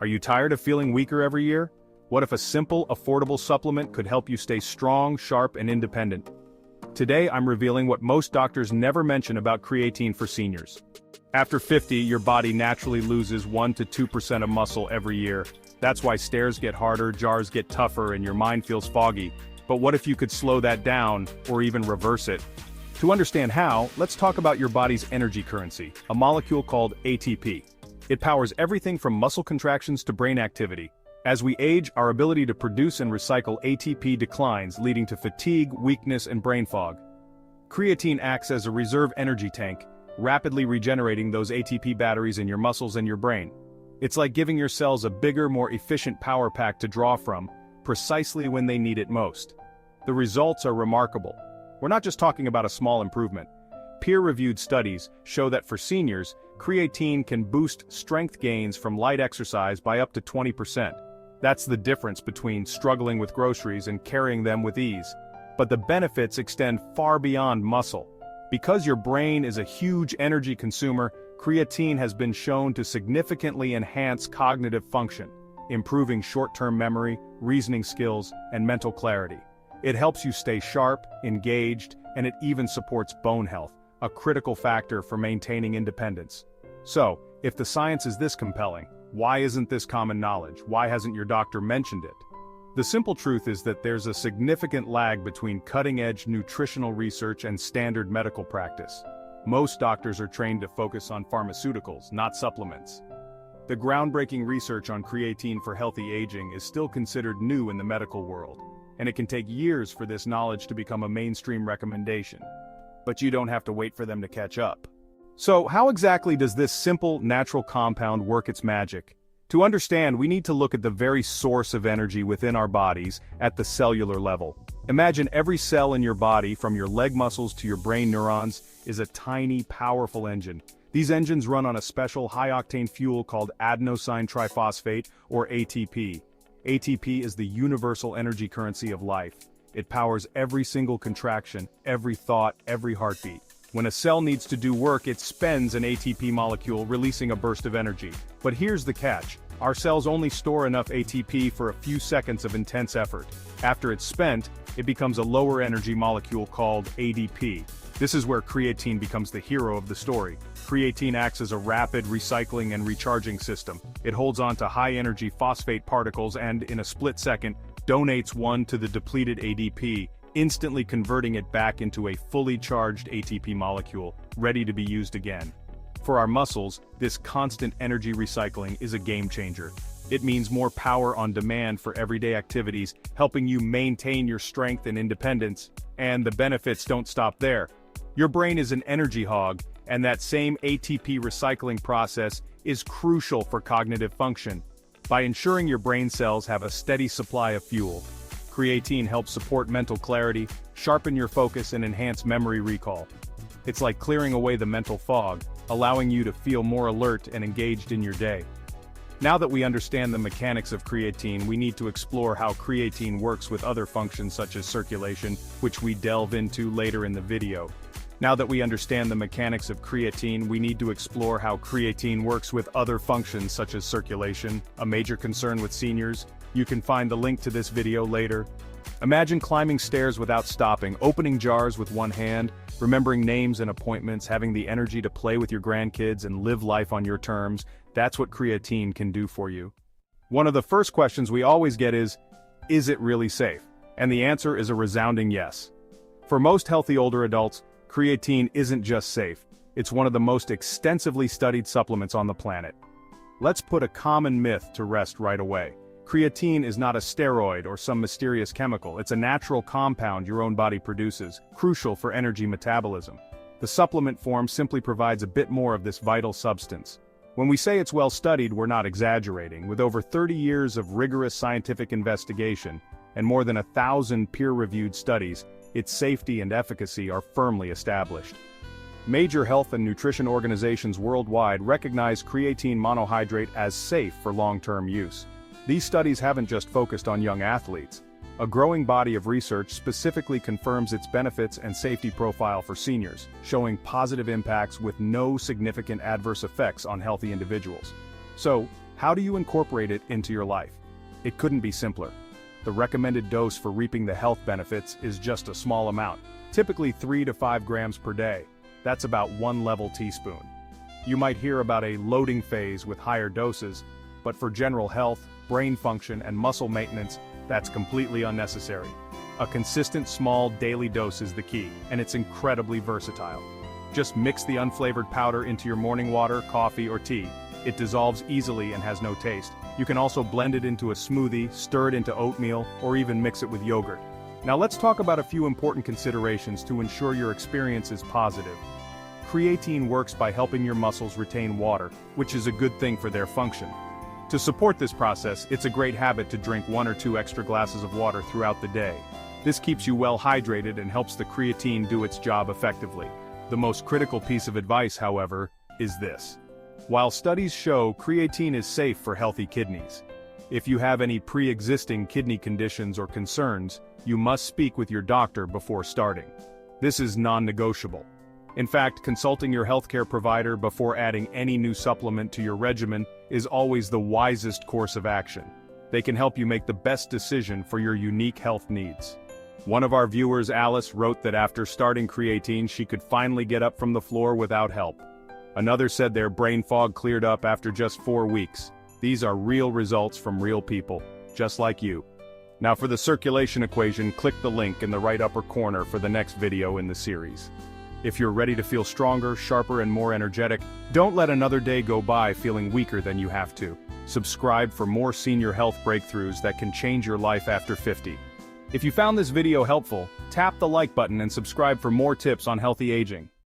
Are you tired of feeling weaker every year? What if a simple, affordable supplement could help you stay strong, sharp, and independent? Today I'm revealing what most doctors never mention about creatine for seniors. After 50, your body naturally loses 1 to 2% of muscle every year. That's why stairs get harder, jars get tougher, and your mind feels foggy. But what if you could slow that down, or even reverse it? To understand how, let's talk about your body's energy currency, a molecule called ATP. It powers everything from muscle contractions to brain activity. As we age, our ability to produce and recycle ATP declines, leading to fatigue, weakness, and brain fog. Creatine acts as a reserve energy tank, rapidly regenerating those ATP batteries in your muscles and your brain. It's like giving your cells a bigger, more efficient power pack to draw from, precisely when they need it most. The results are remarkable. We're not just talking about a small improvement. Peer-reviewed studies show that for seniors, creatine can boost strength gains from light exercise by up to 20%. That's the difference between struggling with groceries and carrying them with ease. But the benefits extend far beyond muscle. Because your brain is a huge energy consumer, creatine has been shown to significantly enhance cognitive function, improving short-term memory, reasoning skills, and mental clarity. It helps you stay sharp, engaged, and it even supports bone health, a critical factor for maintaining independence. So, if the science is this compelling, why isn't this common knowledge? Why hasn't your doctor mentioned it? The simple truth is that there's a significant lag between cutting-edge nutritional research and standard medical practice. Most doctors are trained to focus on pharmaceuticals, not supplements. The groundbreaking research on creatine for healthy aging is still considered new in the medical world, and it can take years for this knowledge to become a mainstream recommendation. But you don't have to wait for them to catch up. So, how exactly does this simple, natural compound work its magic? To understand, we need to look at the very source of energy within our bodies, at the cellular level. Imagine every cell in your body, from your leg muscles to your brain neurons, is a tiny, powerful engine. These engines run on a special high-octane fuel called adenosine triphosphate, or ATP. ATP is the universal energy currency of life. It powers every single contraction, every thought, every heartbeat. When a cell needs to do work, it spends an ATP molecule, releasing a burst of energy. But here's the catch. Our cells only store enough ATP for a few seconds of intense effort. After it's spent, it becomes a lower energy molecule called ADP. This is where creatine becomes the hero of the story. Creatine acts as a rapid recycling and recharging system. It holds on to high-energy phosphate particles and, in a split second, donates one to the depleted ADP, instantly converting it back into a fully charged ATP molecule, ready to be used again. For our muscles, this constant energy recycling is a game changer. It means more power on demand for everyday activities, helping you maintain your strength and independence. And the benefits don't stop there. Your brain is an energy hog, and that same ATP recycling process is crucial for cognitive function. By ensuring your brain cells have a steady supply of fuel, creatine helps support mental clarity, sharpen your focus, and enhance memory recall. It's like clearing away the mental fog, allowing you to feel more alert and engaged in your day. Now that we understand the mechanics of creatine, we need to explore how creatine works with other functions such as circulation, which we delve into later in the video. Now that we understand the mechanics of creatine, we need to explore how creatine works with other functions such as circulation, a major concern with seniors. You can find the link to this video later. Imagine climbing stairs without stopping, opening jars with one hand, remembering names and appointments, having the energy to play with your grandkids and live life on your terms. That's what creatine can do for you. One of the first questions we always get is it really safe? And the answer is a resounding yes. For most healthy older adults, creatine isn't just safe, it's one of the most extensively studied supplements on the planet. Let's put a common myth to rest right away. Creatine is not a steroid or some mysterious chemical, it's a natural compound your own body produces, crucial for energy metabolism. The supplement form simply provides a bit more of this vital substance. When we say it's well studied, we're not exaggerating. With over 30 years of rigorous scientific investigation, and more than 1,000 peer-reviewed studies, its safety and efficacy are firmly established. Major health and nutrition organizations worldwide recognize creatine monohydrate as safe for long-term use. These studies haven't just focused on young athletes. A growing body of research specifically confirms its benefits and safety profile for seniors, showing positive impacts with no significant adverse effects on healthy individuals. So, How do you incorporate it into your life? It couldn't be simpler. The recommended dose for reaping the health benefits is just a small amount, typically 3 to 5 grams per day. That's about 1 level teaspoon. You might hear about a loading phase with higher doses, but for general health, brain function, and muscle maintenance, that's completely unnecessary. A consistent small daily dose is the key, and it's incredibly versatile. Just mix the unflavored powder into your morning water, coffee, or tea. It dissolves easily and has no taste. You can also blend it into a smoothie, stir it into oatmeal, or even mix it with yogurt. Now let's talk about a few important considerations to ensure your experience is positive. Creatine works by helping your muscles retain water, which is a good thing for their function. To support this process, it's a great habit to drink 1 or 2 extra glasses of water throughout the day. This keeps you well hydrated and helps the creatine do its job effectively. The most critical piece of advice, however, is this. While studies show creatine is safe for healthy kidneys, if you have any pre-existing kidney conditions or concerns, you must speak with your doctor before starting. This is non-negotiable. In fact, consulting your healthcare provider before adding any new supplement to your regimen is always the wisest course of action. They can help you make the best decision for your unique health needs. One of our viewers, Alice, wrote that after starting creatine she could finally get up from the floor without help. Another said their brain fog cleared up after just 4 weeks. These are real results from real people, just like you. Now for the circulation equation, click the link in the right upper corner for the next video in the series. If you're ready to feel stronger, sharper, and more energetic, don't let another day go by feeling weaker than you have to. Subscribe for more senior health breakthroughs that can change your life after 50. If you found this video helpful, tap the like button and subscribe for more tips on healthy aging.